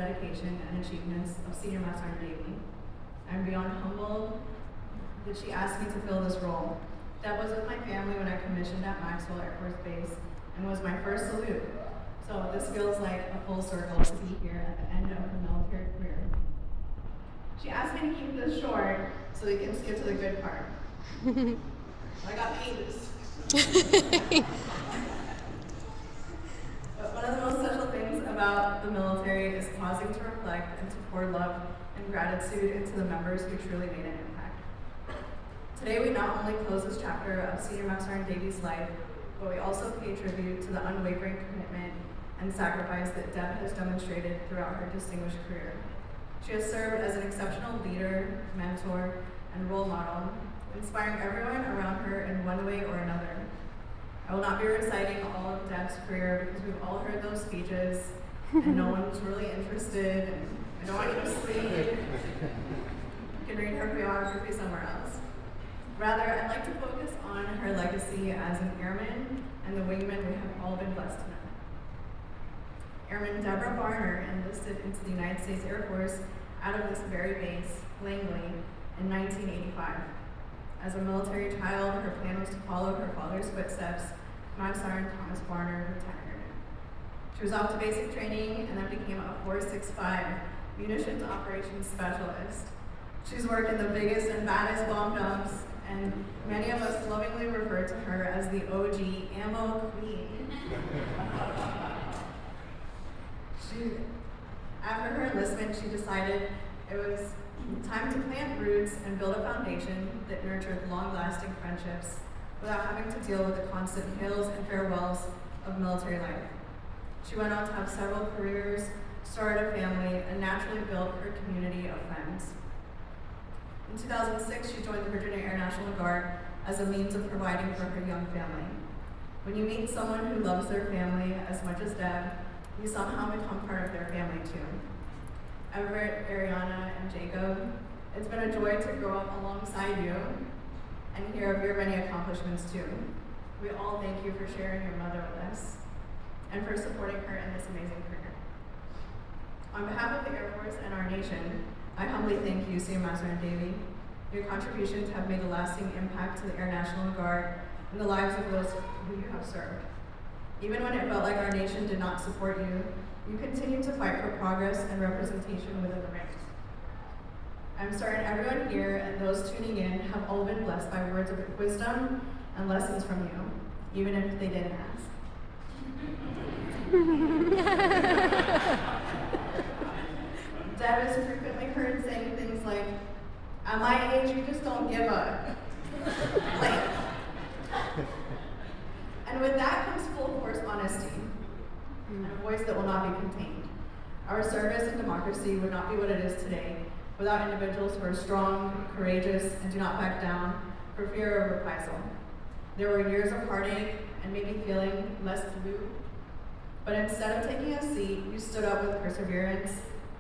dedication and achievements of Senior Master Sergeant Davy. I'm beyond humbled that she asked me to fill this role. Deb was with my family when I commissioned at Maxwell Air Force Base and was my first salute. So this feels like a full circle to be here at the end of her military career. She asked me to keep this short so we can skip to the good part. I got pages. But one of the most special things about the military is pausing to reflect and to pour love and gratitude into the members who truly made an impact. Today we not only close this chapter of Senior Master Sergeant Davy's life, but we also pay tribute to the unwavering commitment and sacrifice that Deb has demonstrated throughout her distinguished career. She has served as an exceptional leader, mentor, and role model, inspiring everyone around her in one way or another. I will not be reciting all of Deb's career because we've all heard those speeches and no one's really interested, and I don't want you to sleep. You can read her biography somewhere else. Rather, I'd like to focus on her legacy as an airman and the wingman we have all been blessed to know. Airman Deborah Barner enlisted into the United States Air Force out of this very base, Langley, in 1985. As a military child, her plan was to follow her father's footsteps, Master Sergeant Thomas Barner, retired. She was off to basic training and then became a 465 munitions operations specialist. She's worked in the biggest and baddest bomb dumps, and many of us lovingly refer to her as the OG ammo queen. After her enlistment, she decided it was time to plant roots and build a foundation that nurtured long-lasting friendships without having to deal with the constant hails and farewells of military life. She went on to have several careers, started a family, and naturally built her community of friends. In 2006, she joined the Virginia Air National Guard as a means of providing for her young family. When you meet someone who loves their family as much as Deb, you somehow become part of their family too. Everett, Ariana, and Jacob, it's been a joy to grow up alongside you and hear of your many accomplishments too. We all thank you for sharing your mother with us and for supporting her in this amazing career. On behalf of the Air Force and our nation, I humbly thank you, Senior Master Sergeant Davy. Your contributions have made a lasting impact to the Air National Guard and the lives of those who you have served. Even when it felt like our nation did not support you, you continue to fight for progress and representation within the ranks. I'm certain everyone here and those tuning in have all been blessed by words of wisdom and lessons from you, even if they didn't ask. Deb is frequently heard saying things like, at my age, you just don't give up. Like, and with that comes full force honesty and a voice that will not be contained. Our service and democracy would not be what it is today without individuals who are strong, courageous, and do not back down for fear of reprisal. There were years of heartache and maybe feeling less blue, but instead of taking a seat, you stood up with perseverance,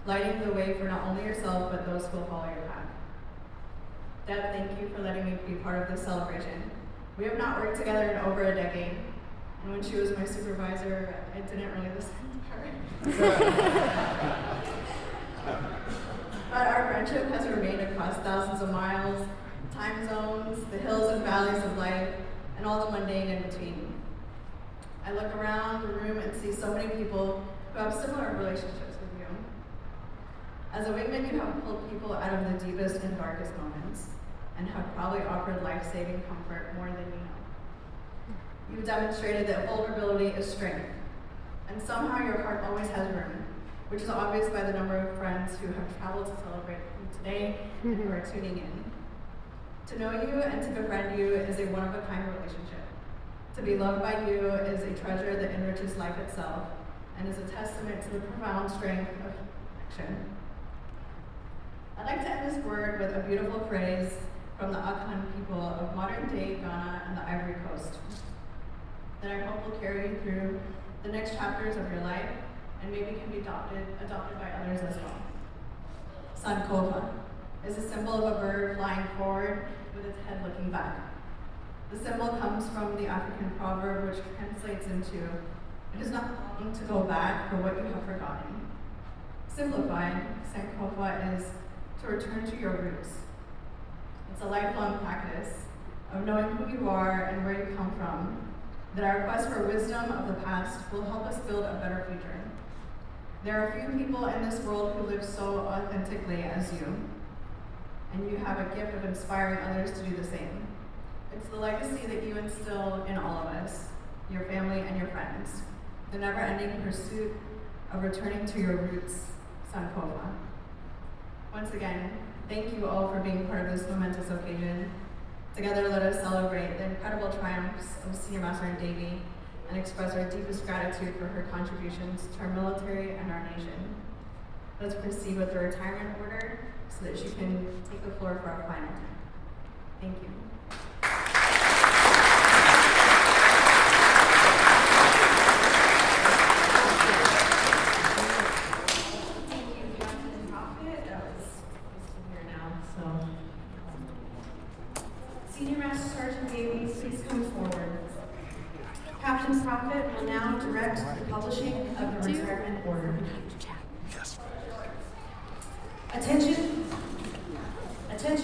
lighting the way for not only yourself, but those who will follow your path. Deb, thank you for letting me be part of this celebration. We have not worked together in over a decade, and when she was my supervisor, I didn't really listen to her. But our friendship has remained across thousands of miles, time zones, the hills and valleys of life, and all the mundane in between. I look around the room and see so many people who have similar relationships with you. As a wingman, you have pulled people out of the deepest and darkest moments, and have probably offered life-saving comfort more than you know. You've demonstrated that vulnerability is strength, and somehow your heart always has room, which is obvious by the number of friends who have traveled to celebrate you today and who are tuning in. To know you and to befriend you is a one-of-a-kind relationship. To be loved by you is a treasure that enriches life itself and is a testament to the profound strength of connection. I'd like to end this word with a beautiful phrase from the Akan people of modern-day Ghana and the Ivory Coast that I hope will carry you through the next chapters of your life and maybe can be adopted by others as well. Sankova is a symbol of a bird flying forward with its head looking back. The symbol comes from the African proverb which translates into, "It is not long to go back for what you have forgotten." Simplified, Sankofa is to return to your roots. It's a lifelong practice of knowing who you are and where you come from, that our quest for wisdom of the past will help us build a better future. There are few people in this world who live so authentically as you, and you have a gift of inspiring others to do the same. It's the legacy that you instill in all of us, your family and your friends, the never-ending pursuit of returning to your roots, Sankofa. Once again, thank you all for being part of this momentous occasion. Together, let us celebrate the incredible triumphs of Senior Master Davy and express our deepest gratitude for her contributions to our military and our nation. Let's proceed with the retirement order so that she can take the floor for our final time. Thank you. Senior Master Sergeant Davy, please come forward. Captain Prophet will now direct the publishing of the retirement order. Attention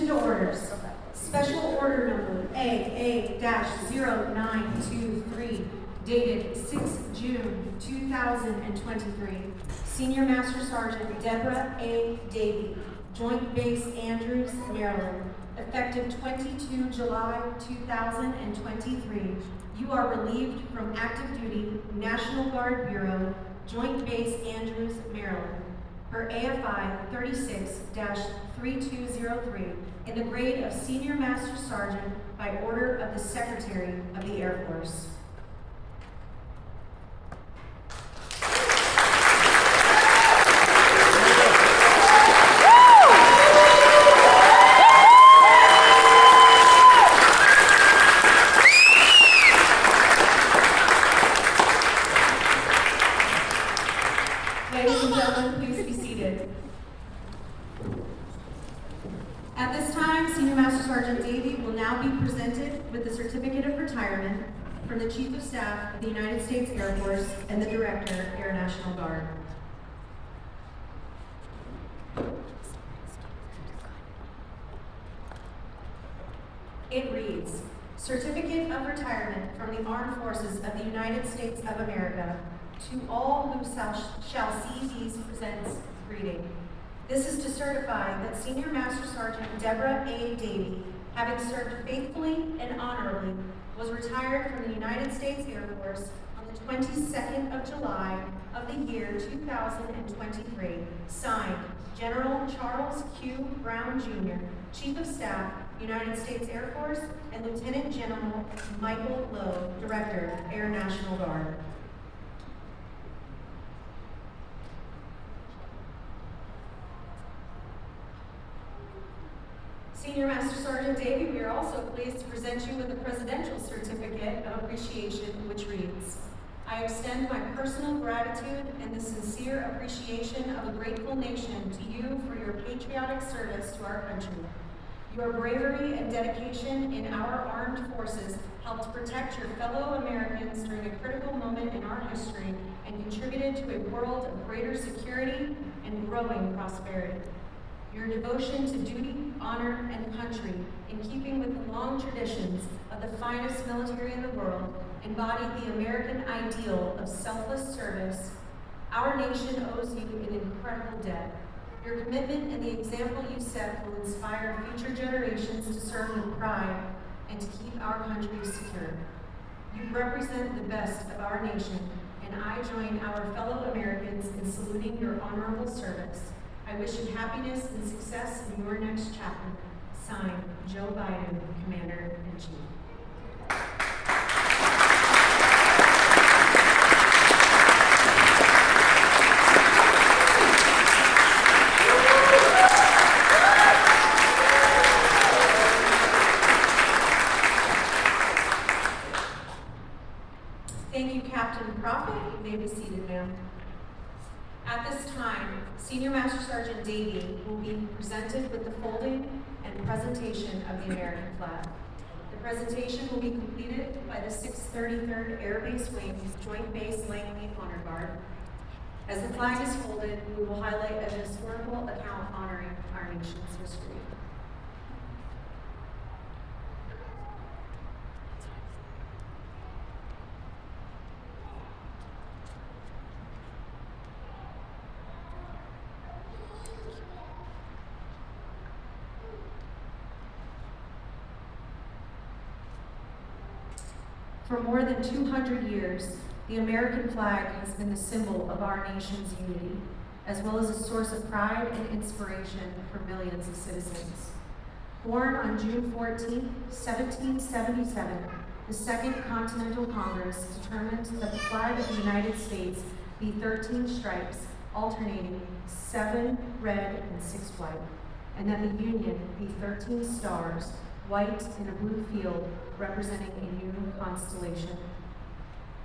to orders. Special order number AA-0923, dated 6 June 2023. Senior Master Sergeant Deborah A. Davy, Joint Base Andrews, Maryland. Effective 22 July 2023, you are relieved from active duty, National Guard Bureau, Joint Base Andrews, Maryland, per AFI 36-3203, in the grade of Senior Master Sergeant by order of the Secretary of the Air Force. Ladies and gentlemen, please be seated. At this time, Senior Master Sergeant Davy will now be presented with the Certificate of Retirement from the Chief of Staff of the United States Air Force and the Director, Air National Guard. It reads, Certificate of Retirement from the Armed Forces of the United States of America. To all who shall see these presents greeting. This is to certify that Senior Master Sergeant Deborah A. Davy, having served faithfully and honorably, was retired from the United States Air Force on the 22nd of July of the year 2023. Signed, General Charles Q. Brown, Jr., Chief of Staff, United States Air Force, and Lieutenant General Michael Lowe, Director, Air National Guard. Senior Master Sergeant Davy, we are also pleased to present you with a Presidential Certificate of Appreciation, which reads, I extend my personal gratitude and the sincere appreciation of a grateful nation to you for your patriotic service to our country. Your bravery and dedication in our armed forces helped protect your fellow Americans during a critical moment in our history and contributed to a world of greater security and growing prosperity. Your devotion to duty, honor, and country, in keeping with the long traditions of the finest military in the world, embodied the American ideal of selfless service. Our nation owes you an incredible debt. Your commitment and the example you set will inspire future generations to serve with pride and to keep our country secure. You represent the best of our nation, and I join our fellow Americans in saluting your honorable service. I wish you happiness and success in your next chapter. Signed, Joe Biden, Commander-in-Chief. Thank you, Captain Prophet. You may be seated, ma'am. At this time, Senior Master Sergeant Davy will be presented with the folding and presentation of the American flag. The presentation will be completed by the 633rd Air Base Wing, Joint Base Langley Honor Guard. As the flag is folded, we will highlight a historical account honoring our nation's history. For more than 200 years, the American flag has been the symbol of our nation's unity, as well as a source of pride and inspiration for millions of citizens. Born on June 14, 1777, the Second Continental Congress determined that the flag of the United States be 13 stripes, alternating 7 red and 6 white, and that the Union be 13 stars, white in a blue field, representing a new constellation.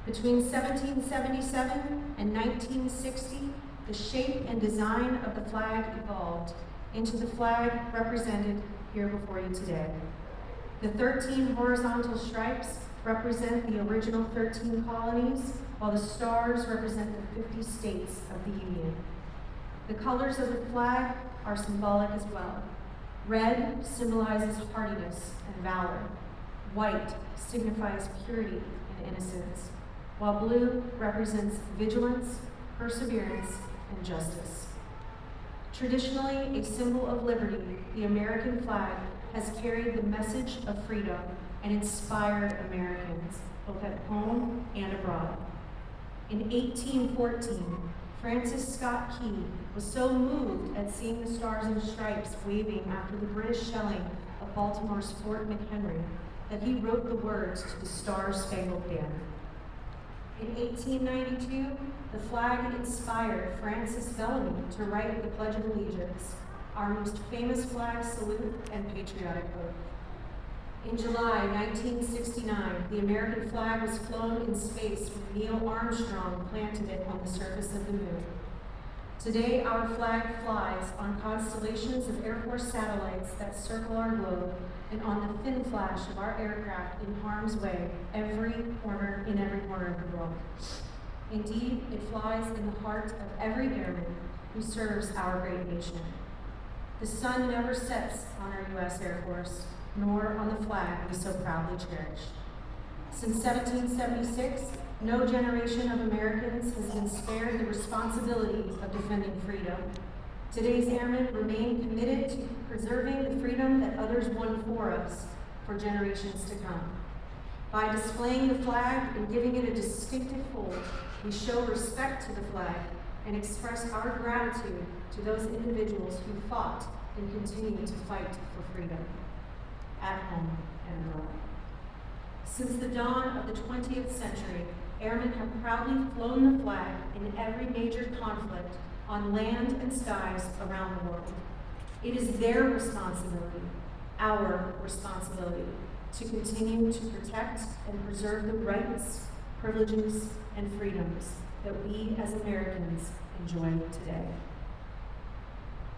Between 1777 and 1960, the shape and design of the flag evolved into the flag represented here before you today. The 13 horizontal stripes represent the original 13 colonies, while the stars represent the 50 states of the Union. The colors of the flag are symbolic as well. Red symbolizes hardiness and valor. White signifies purity and innocence, while blue represents vigilance, perseverance, and justice. Traditionally a symbol of liberty, the American flag has carried the message of freedom and inspired Americans, both at home and abroad. In 1814, Francis Scott Key was so moved at seeing the stars and stripes waving after the British shelling of Baltimore's Fort McHenry that he wrote the words to the Star-Spangled Banner. In 1892, the flag inspired Francis Bellamy to write the Pledge of Allegiance, our most famous flag salute and patriotic oath. In July 1969, the American flag was flown in space when Neil Armstrong planted it on the surface of the moon. Today, our flag flies on constellations of Air Force satellites that circle our globe and on the thin flash of our aircraft in harm's way in every corner of the world. Indeed, it flies in the heart of every airman who serves our great nation. The sun never sets on our U.S. Air Force, nor on the flag we so proudly cherish. Since 1776, no generation of Americans has been spared the responsibility of defending freedom. Today's airmen remain committed to preserving the freedom that others won for us for generations to come. By displaying the flag and giving it a distinctive fold, we show respect to the flag and express our gratitude to those individuals who fought and continue to fight for freedom, at home and abroad. Since the dawn of the 20th century, airmen have proudly flown the flag in every major conflict on land and skies around the world. It is their responsibility, our responsibility, to continue to protect and preserve the rights, privileges, and freedoms that we as Americans enjoy today.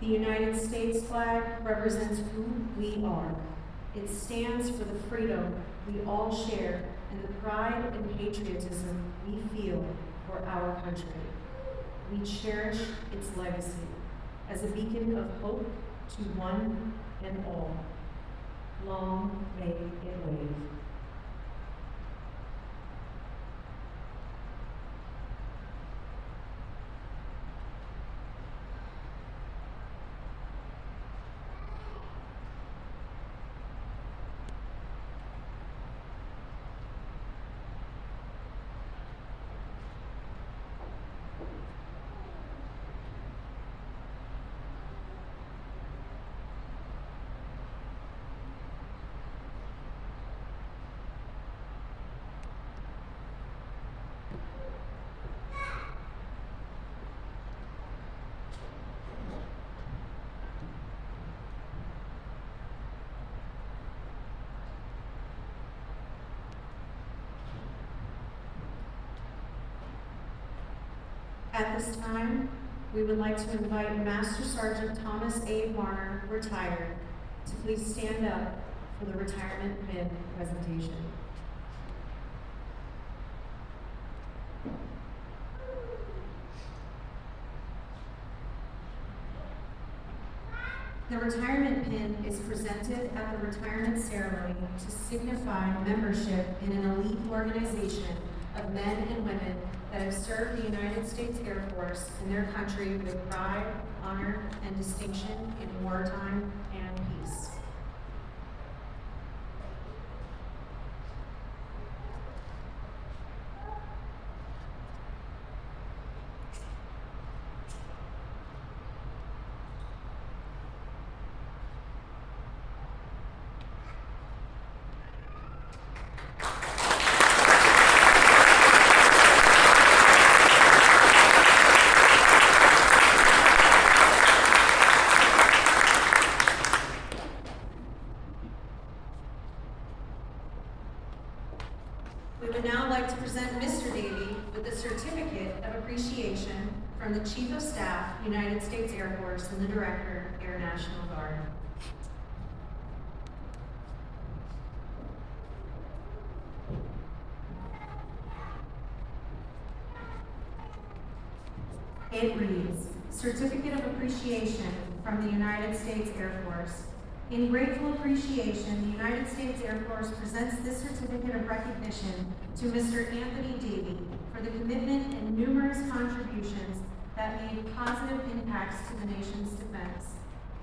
The United States flag represents who we are. It stands for the freedom we all share and the pride and patriotism we feel for our country. We cherish its legacy as a beacon of hope to one and all. Long may it wave. At this time, we would like to invite Master Sergeant Thomas A. Marner, retired, to please stand up for the retirement mid presentation. The retirement pin is presented at the retirement ceremony to signify membership in an elite organization of men and women that have served the United States Air Force and their country with pride, honor, and distinction in wartime and peace. We would now like to present Mr. Davey with the Certificate of Appreciation from the Chief of Staff, United States Air Force, and the Director, Air National Guard. It reads, Certificate of Appreciation from the United States Air Force. In grateful appreciation, the United States Air Force presents this certificate of recognition to Mr. Anthony Davey for the commitment and numerous contributions that made positive impacts to the nation's defense.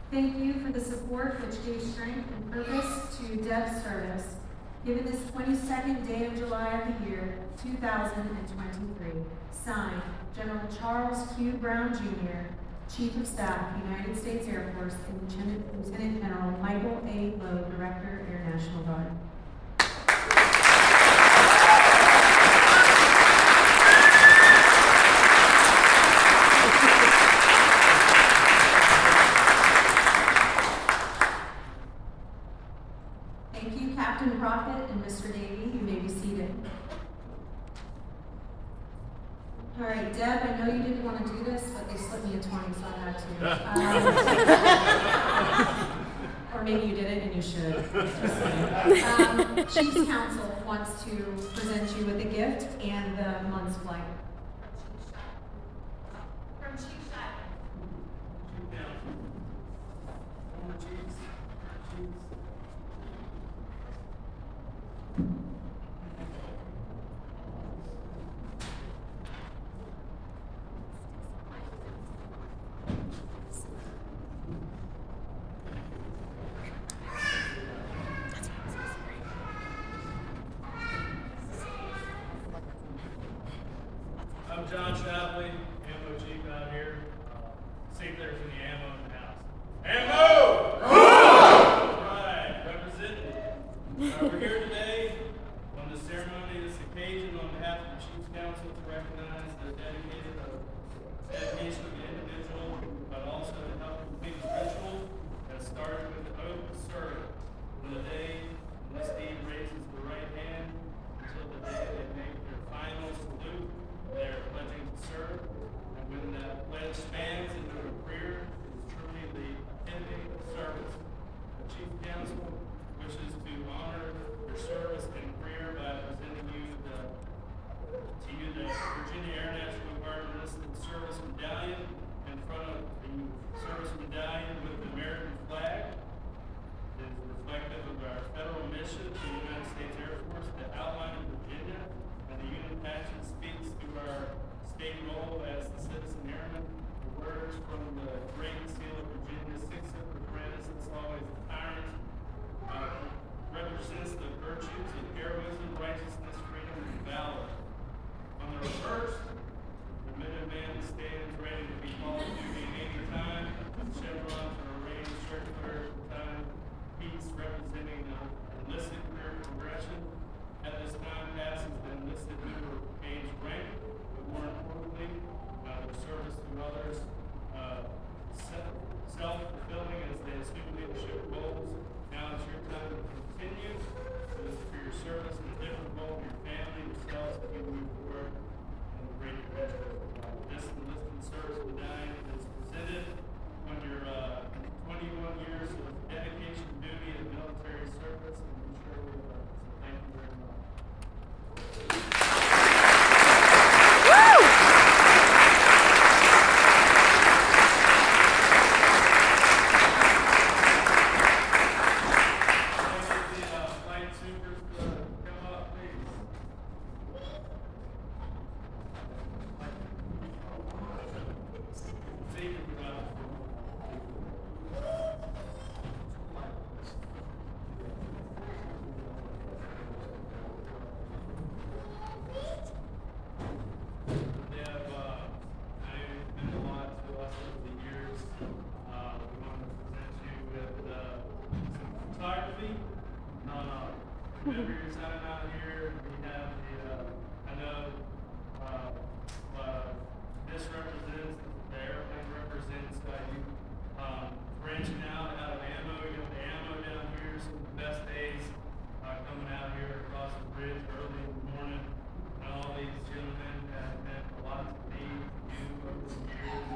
Thank you for the support which gave strength and purpose to Deb's service, given this 22nd day of July of the year 2023. Signed, General Charles Q. Brown, Jr., Chief of Staff, United States Air Force, and Lieutenant General Michael A. Lowe, Director, Air National Guard. Thank you, Captain Prophet and Mr. Davey. You may be seated. All right, Deb, I know you didn't want to do this, but they slipped me a 20, so I had to. Or maybe you didn't and you should. Just saying. Chief's Council wants to present you with a gift and the month's flight. From Chief Shire. I'm John Shapley, ammo chief out here. See if there's any ammo in the house. Ammo! All right, representing. We're here today on this ceremony, this occasion, on behalf of the Chiefs Council to recognize the dedication of the individual, but also to help complete the ritual that started with the oath of service. From the day this deed raises the right hand until the day they make their final salute, they are pledging to serve. And when that pledge spans into a career, it is truly the epitome of service. The Chief Council wishes to honor your service and career by presenting the Virginia Air National Guard enlisted service medallion in front of the service medallion with the American flag. It is reflective of our federal mission to the United States Air Force to outline in Virginia, and the unit passion speaks to our state role as the citizen airman. The words from the Great Seal of Virginia, Six Apparatus, it's always the tyrant, represents the virtues of heroism, righteousness, freedom, and valor. On the reverse, the Minuteman stands ready to be called to duty at any time. Chevrons are arranged circular time, peace representing enlisted career progression. At this time passes the enlisted member age rank, but more importantly, the service to others. whenever you're signing out here, we have the, I know, this represents, the airplane represents, you, branching out of ammo. You got the ammo down here, some of the best days, coming out here across the bridge early in the morning. And all these gentlemen have meant a lot to me, you over the years.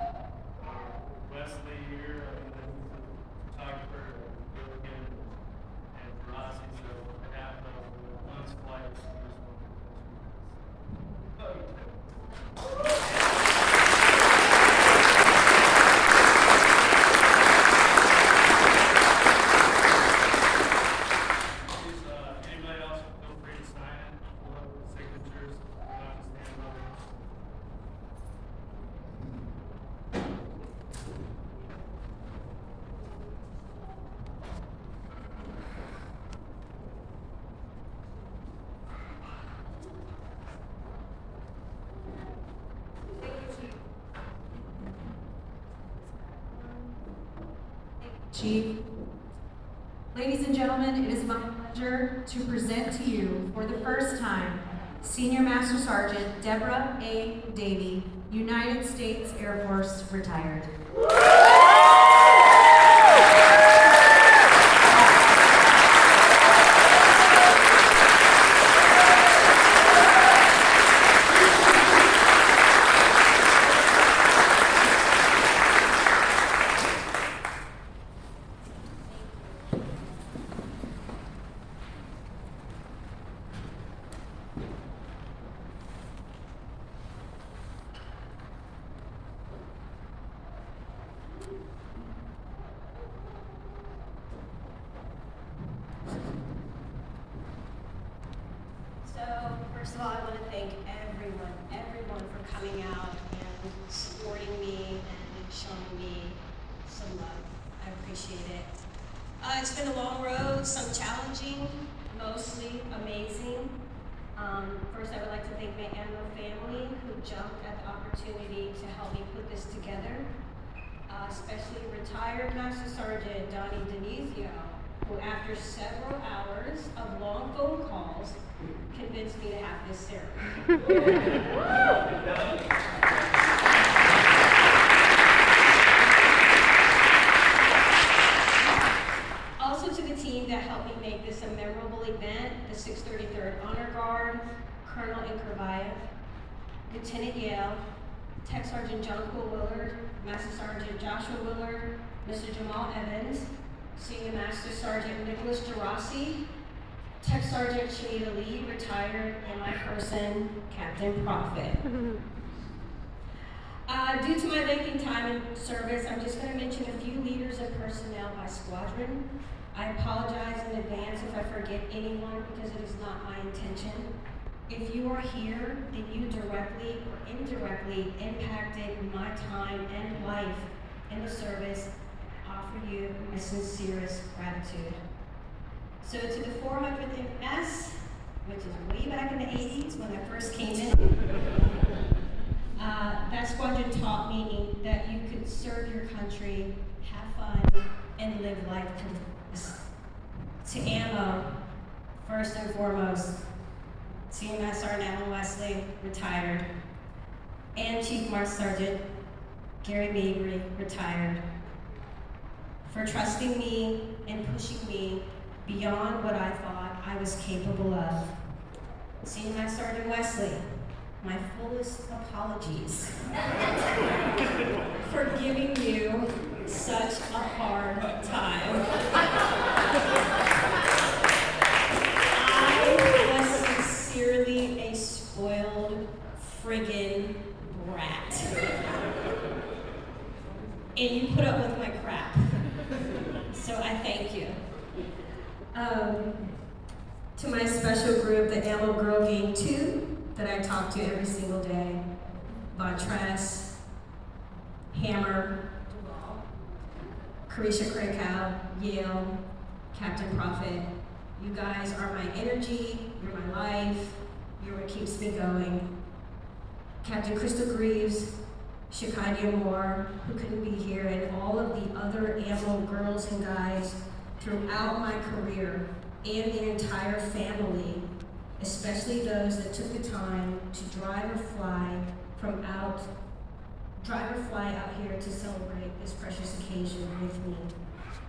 Wesley here, he's a photographer, Gilligan, and Rossi, so on behalf of Once Flight, we just want to thank you. Anybody else feel free to sign it. We'll have the signatures. We'll have to stand up. Chief. Ladies and gentlemen, it is my pleasure to present to you for the first time Senior Master Sergeant Deborah A. Davey, United States Air Force, retired. So, first of all, I want to thank everyone for coming out and supporting me and showing me some love. I appreciate it. It's been a long road, some challenging, mostly amazing. First, I would like to thank my Ammo family who jumped at the opportunity to help me put this together, especially retired Master Sergeant Donnie Denizio, who after several hours of long phone calls, convinced me to have this ceremony. Also to the team that helped me make this a memorable event, the 633rd Honor Guard, Colonel Inkerbayev, Lieutenant Yale, Tech Sergeant John Cool Willard, Master Sergeant Joshua Willard, Mr. Jamal Evans, Senior Master Sergeant Nicholas Gerasi, Tech Sergeant Shanita Lee, retired, and my person, Captain Prophet. Due to my lengthy time in service, I'm just going to mention a few leaders and personnel by squadron. I apologize in advance if I forget anyone because it is not my intention. If you are here and you directly or indirectly impacted my time and life in the service, I offer you my sincerest gratitude. So to the 400th MS, which is way back in the 80s when I first came in, that squadron taught me that you could serve your country, have fun, and live life to the fullest. To Ammo, first and foremost, Senior Master Sergeant Alan Wesley, retired, and Chief Master Sergeant Gary Mabry, retired, for trusting me and pushing me beyond what I thought I was capable of. Senior Master Sergeant Wesley, my fullest apologies for giving you such a hard time. I was sincerely a spoiled friggin' brat. And you put up with my crap. So I thank you. To my special group, the Ammo Girl Gang 2, that I talk to every single day, Vontress, Hammer, Duval, Carisha Krakow, Yale, Captain Prophet. You guys are my energy, you're my life, you're what keeps me going. Captain Crystal Greaves, Shakadia Moore, who couldn't be here, and all of the other Ammo girls and guys throughout my career and the entire family, especially those that took the time to drive or fly out here to celebrate this precious occasion with me.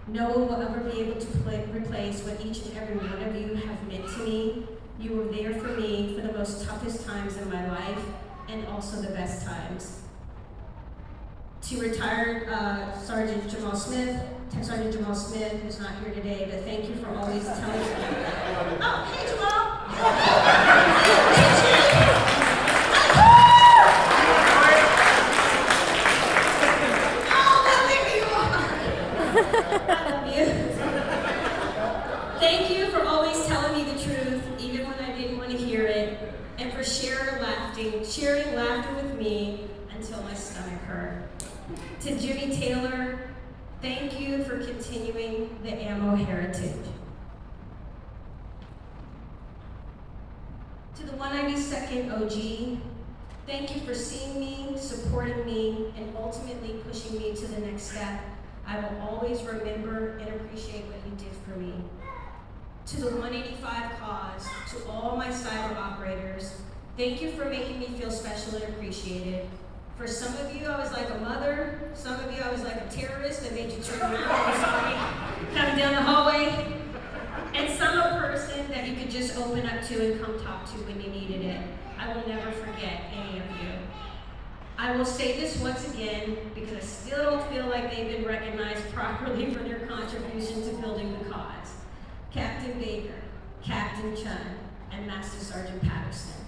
No one will ever be able to replace what each and every one of you have meant to me. You were there for me for the most toughest times in my life and also the best times. To retired Sergeant Jamal Smith, Tech Sergeant Jamal Smith, who's not here today, but thank you for always telling me. Oh, hey Jamal! Thank you for always telling me the truth, even when I didn't want to hear it, and for sharing laughter with me until my stomach hurt. To Jimmy Taylor, thank you for continuing the ammo heritage. To the 192nd OG, thank you for seeing me, supporting me, and ultimately pushing me to the next step. I will always remember and appreciate what you did for me. To the 185 cause, to all my cyber operators, thank you for making me feel special and appreciated. For some of you, I was like a mother. Some of you, I was like a terrorist that made you turn around and sorry, coming down the hallway. And some a person that you could just open up to and come talk to when you needed it. I will never forget any of you. I will say this once again because I still don't feel like they've been recognized properly for their contribution to building the cause. Captain Baker, Captain Chun, and Master Sergeant Patterson.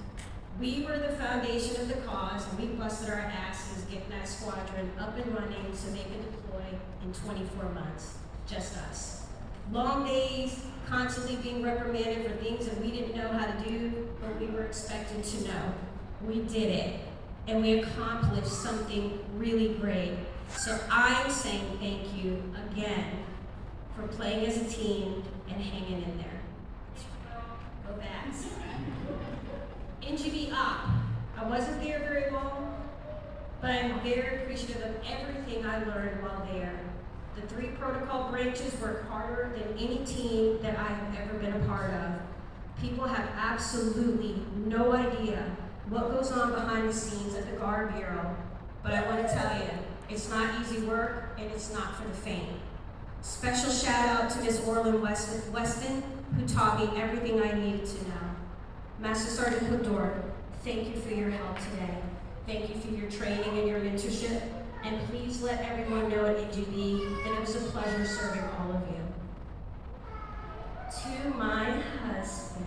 We were the foundation of the cause, and we busted our asses getting that squadron up and running so they could deploy in 24 months. Just us. Long days, constantly being reprimanded for things that we didn't know how to do, but we were expected to know. We did it, and we accomplished something really great. So I'm saying thank you again for playing as a team and hanging in there. Go Bats. NGB Op. I wasn't there very long, but I'm very appreciative of everything I learned while there. The 3 protocol branches work harder than any team that I have ever been a part of. People have absolutely no idea what goes on behind the scenes at the Guard Bureau, but I want to tell you, it's not easy work and it's not for the faint. Special shout out to Miss Orlin Weston, who taught me everything I needed to know. Master Sergeant Hookdorf, thank you for your help today. Thank you for your training and your mentorship. And please let everyone know at NGB that it was a pleasure serving all of you. To my husband,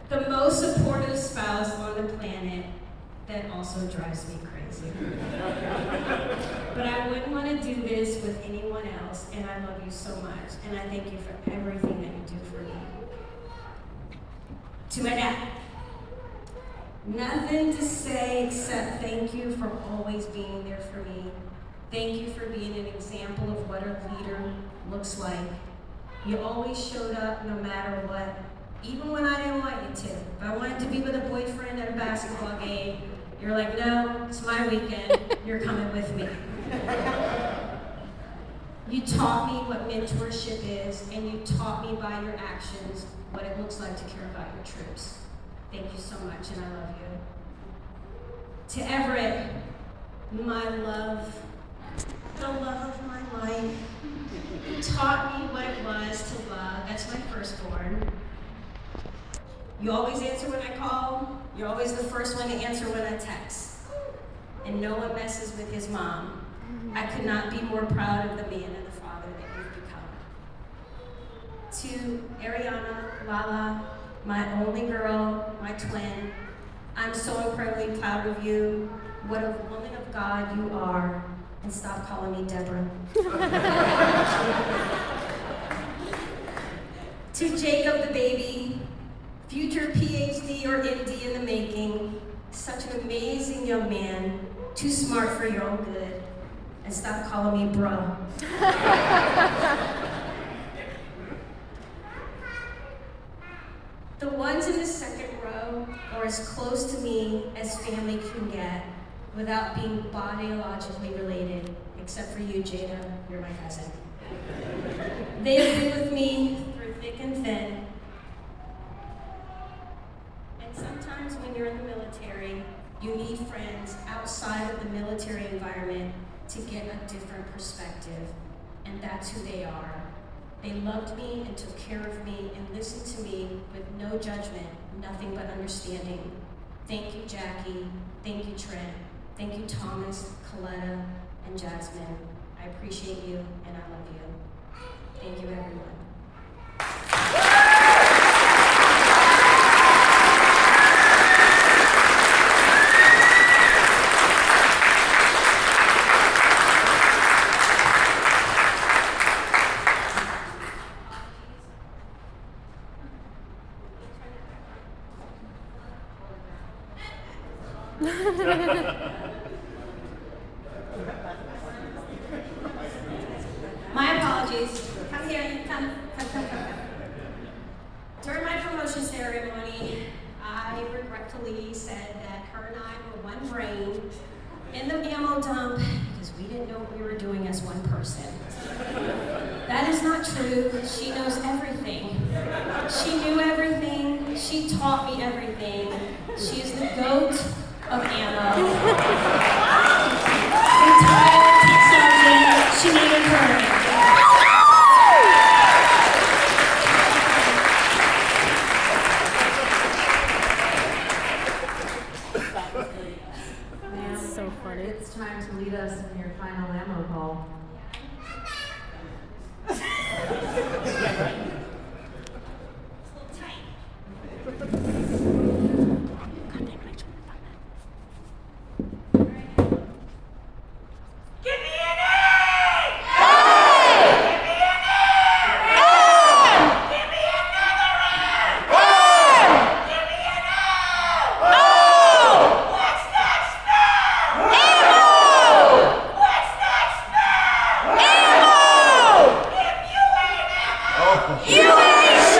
the most supportive spouse on the planet that also drives me crazy. But I wouldn't want to do this with anyone else, and I love you so much, and I thank you for everything that you do for me. To my dad, nothing to say except thank you for always being there for me. Thank you for being an example of what a leader looks like. You always showed up no matter what, even when I didn't want you to. If I wanted to be with a boyfriend at a basketball game, you're like, no, it's my weekend, you're coming with me. You taught me what mentorship is, and you taught me by your actions what it looks like to care about your troops. Thank you so much, and I love you. To Everett, my love, the love of my life, you taught me what it was to love. That's my firstborn. You always answer when I call. You're always the first one to answer when I text. And no one messes with his mom. I could not be more proud of the man and the father that you've become. To Ariana, Lala, my only girl, my twin, I'm so incredibly proud of you. What a woman of God you are. And stop calling me Deborah. To Jacob the baby, future PhD or MD in the making, such an amazing young man, too smart for your own good, and stop calling me bro. The ones in the second row are as close to me as family can get without being biologically related, except for you, Jada, you're my cousin. They have been with me through thick and thin. And sometimes when you're in the military, you need friends outside of the military environment to get a different perspective. And that's who they are. They loved me and took care of me and listened to me with no judgment, nothing but understanding. Thank you, Jackie. Thank you, Trent. Thank you, Thomas, Coletta, and Jasmine. I appreciate you and I love you. Thank you, everyone. My apologies. Come here, come. During my promotion ceremony, I regretfully said that her and I were one brain in the ammo dump because we didn't know what we were doing as one person. That is not true. She knows everything. She knew everything. She taught me everything. She is the GOAT of ammo. Retired Sergeant Shanita Curry. Ma'am, So funny. it's time to lead us in your final ammo call.